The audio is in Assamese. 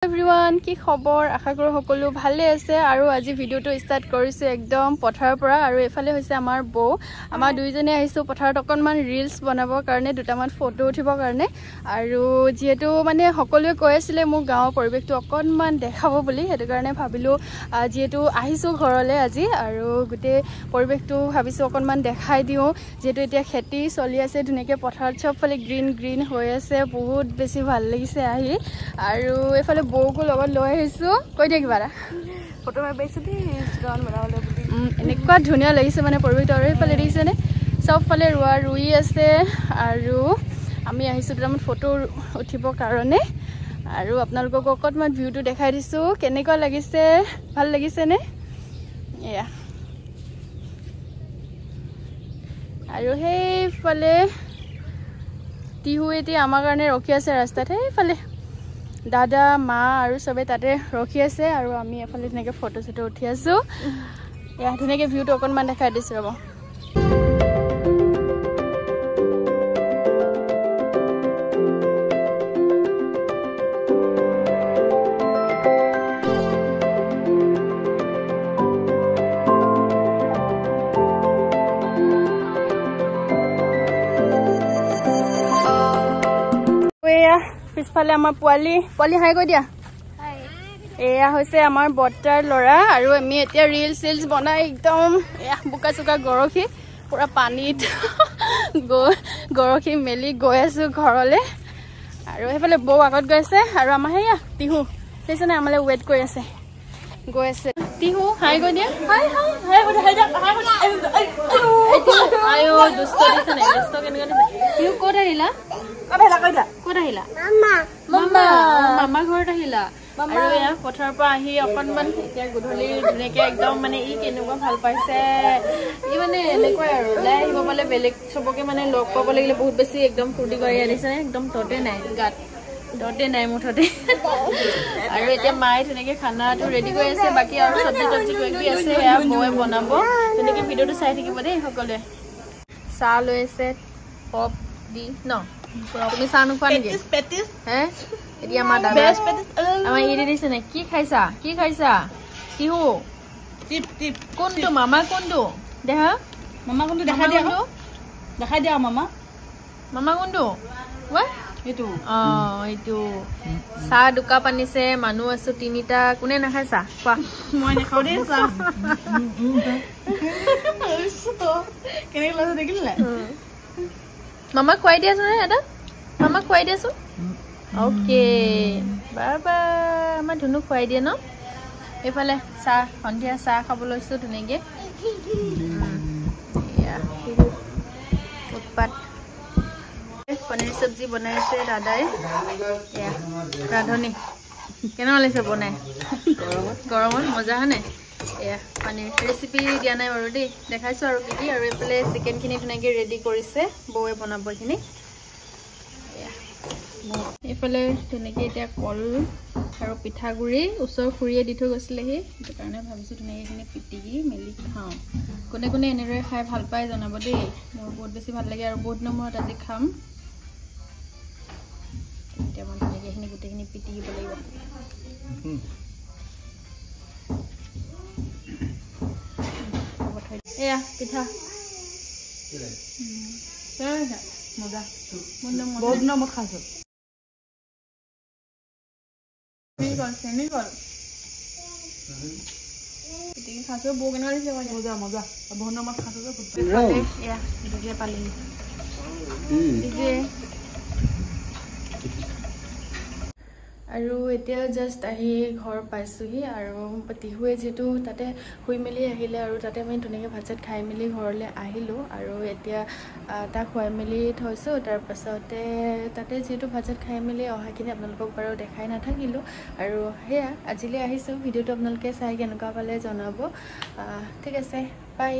एवरीवन की खबर आशा करो सकलो भाले আছে আৰু আজি ভিডিওটো স্টাर्ट কৰিছো একদম পথাৰৰ পৰা আৰু এফালে হৈছে আমাৰ বৌ আমাৰ দুইজনে আহিছো পথাৰত অকনমান ৰিলস বনাবৰ কাৰণে দুটামান ফটো উঠিবৰ কাৰণে আৰু যেহেতু মানে সকলোৱে কৈ আছিল মোক গাঁৱৰ পৰিবেশটো অকনমান দেখাব বুলি হেতু কাৰণে ভাবিলো যেহেতু আহিছো ঘৰলে আজি আৰু গুটে পৰিবেশটো ভাবিছো অকনমান দেখাই দিও যেহেতু এতিয়া খেতি চলি আছে ধুনিয়াকে পথাৰত সবফালে গ্ৰীন গ্ৰীন হৈ আছে বহুত বেছি ভাল লাগিছে আহি আৰু এফালে বৌকো লগত লৈ আহিছো কৈ দিয়া কিবা ফটো মাৰিছো দি ইনষ্টাগ্ৰাম বনাবলে বুলি এনেকুৱা ধুনিয়া লাগিছে মানে পৰিবেশটো আৰু এফালে দিছে নে সবফালে ৰুৱা ৰুই আছে আৰু আমি আহিছো দুটামান ফটো উঠিবৰ কাৰণে আৰু আপোনালোকক অকনমান ভিউটো দেখাই দিছো কেনেকুৱা লাগিছে ভাল লাগিছে নে এয়া আৰু হেইফালে তিহু এতি আমাৰ কাৰণে ৰখি আছে ৰাস্তাত হেইফালে দাদা মা আৰু সবে তাতে ৰখি আছে আৰু আমি এফালে ধুনিয়াকে ফটো সেটো উঠি আছো ইয়া ধুনিয়াকে ভিউটো অকনমান দেখাই দিছো ৰব পিছফালে আমাৰ পোৱালি হাই কৈ দিয়া এয়া হৈছে আমাৰ বট্টাৰ লৰা আৰু আমি এতিয়া ৰিলস বনাই একদম বুকা চুকা গৰখি পুৰা পানীত গৰখি মেলি গৈ আছো ঘৰলে আৰু হেফালে বৌ আগত গৈ আছে আৰু আমাৰ হেয়া তিহু সেইজনে আমালে ৱেট কৰি আছে গৈ আছে তিহু হাই কৈ দিয়া হাই আয়ো দুষ্ট দিছে নে দুষ্ট কেনেকৈ দিছে তিহু ক'ত আহিলা ক'ত আহিলা মামা ঘৰত আহিলা আৰু এয়া পথাৰৰ পৰা আহি অকনমান এতিয়া গধূলি ধুনীয়াকে একদম মানে ই কেনেকুৱা ভাল পাইছে ই মানে এনেকুৱাই আৰু ওলাই আহিব পালে বেলেগ চবকে মানে লগ পাব লাগিলে বহুত বেছি একদম ফূৰ্তি কৰি আনিছে একদম ততে নাই গাত ততে নাই মুঠতে আৰু এতিয়া মায়ে ধুনীয়াকে খানাটো ৰেডি কৰি আছে বাকী আৰু চব্জি কিবা আছে এয়া বৌয়ে বনাব ধুনীয়াকে ভিডিঅ'টো চাই থাকিব দেই সকলোৱে চাহ লৈ আছে পপ দি ন তুমি চাহ নোখোৱা নেকি পেটিছ হে এতিয়া আমাৰ দাদা আমাৰ ইৰি দিছে নে কি খাইছা তিহু টিপ কোনটো মামা কোনটো দেখা দিয়া মামা কোনটো এইটো এইটো চাহ দুকাপ আনিছে মানুহ আছো তিনিটা কোনে নাখায় চাহ কোৱা মই নাখাও দেই চাহ কেনেকৈ লাগে দেখিলে মামা খুৱাই দিয়াছো নে এটা মামা খুৱাই দিয়াছো ওকে বাবা আমাৰ ধুনু খুৱাই দিয়ে ন এইফালে চাহ সন্ধিয়া চাহ খাব লৈছো ধুনীয়াকে উৎপাত পনীৰ চব্জি বনাইছে দাদাই ৰান্ধনি কেনেকুৱা লাগিছে বনাই গৰমত মজা হয়নে এয়া পনীৰ ৰেচিপি দিয়া নাই বাৰু দেই দেখাইছো আৰু কি আৰু এইফালে চিকেনখিনি ধুনীয়াকে ৰেডি কৰিছে বৌয়ে বনাব এইখিনি এইফালে ধুনীয়াকে এতিয়া কল আৰু পিঠাগুড়ি ওচৰ খুৰীয়ে দি থৈ গৈছিলেহি সেইটো কাৰণে ভাবিছো ধুনীয়াকে এইখিনি পিটিকি মেলি খাওঁ কোনে কোনে এনেদৰে খাই ভাল পায় জনাব দেই মোৰ বহুত বেছি ভাল লাগে আৰু বহুত দিনৰ মূৰত আজি খাম এতিয়া মই ধুনীয়াকে এইখিনি গোটেইখিনি পিটিকিব লাগিব এয়া পিঠা মজা বহুত দিনৰ মূৰত খাইছো খাইছো বৌ কেনেকুৱা দিছে মজা বহুত দিনৰ মূৰত খাইছো পালি আৰু এতিয়া জাষ্ট আহি ঘৰ পাইছোহি আৰু তিহুৱে যেহেতু তাতে শুই মেলি আহিলে আৰু তাতে আমি ধুনীয়াকৈ ভাত চাত খাই মেলি ঘৰলৈ আহিলোঁ আৰু এতিয়া তাক খুৱাই মেলি থৈছোঁ তাৰপাছতে তাতে যিহেতু ভাত চাত খাই মেলি অহাখিনি আপোনালোকক বাৰু দেখাই নাথাকিলোঁ আৰু সেয়া আজিলৈ আহিছোঁ ভিডিঅ'টো আপোনালোকে চাই কেনেকুৱা পালে জনাব ঠিক আছে বাই